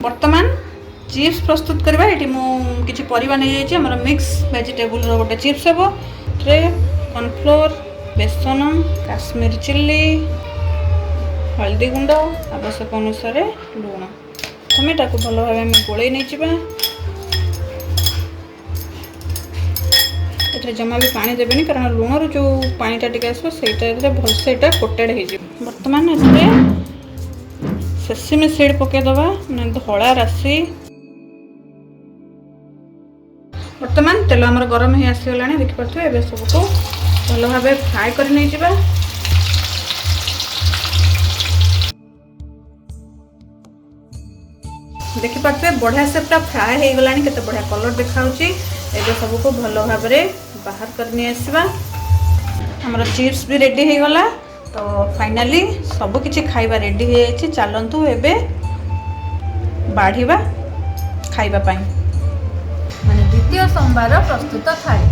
बर्तमान चिप्स प्रस्तुत करवा ये किसी परिवा नहीं जाइए आम मिक्स वेजिटेबल गोटे चिप्स हे ट्रे कॉर्नफ्लोर बेसन काश्मीर चिल्ली हल्दी गुंड आवश्यक अनुसार लुण टमेटा को भल भाव आम गोल नहीं ये जमा भी पानी देवेनि कारण लुणर जो पानीटा टे आसो से भलसे कोटेड हो बर्तमान ये सेसमी सीड पकईदबा धला राशि बर्तमान तेल आमर गरम ही आसीगला देखिपे ए सबको भल भाव फ्राए कर नहीं जावा देखिपे बढ़िया से पूरा फ्राए हो गला केते बढ़िया कलर देखा ए सबको भल भाव बाहर करनी आसवा हमर चिप्स भी रेडी हो गला तो फाइनाली सब किछि खाइबा रेडी हो जाइए चलतु एबे बाढ़ीबा खाइबा पाई माने द्वितीय सोमवार प्रस्तुत थाली।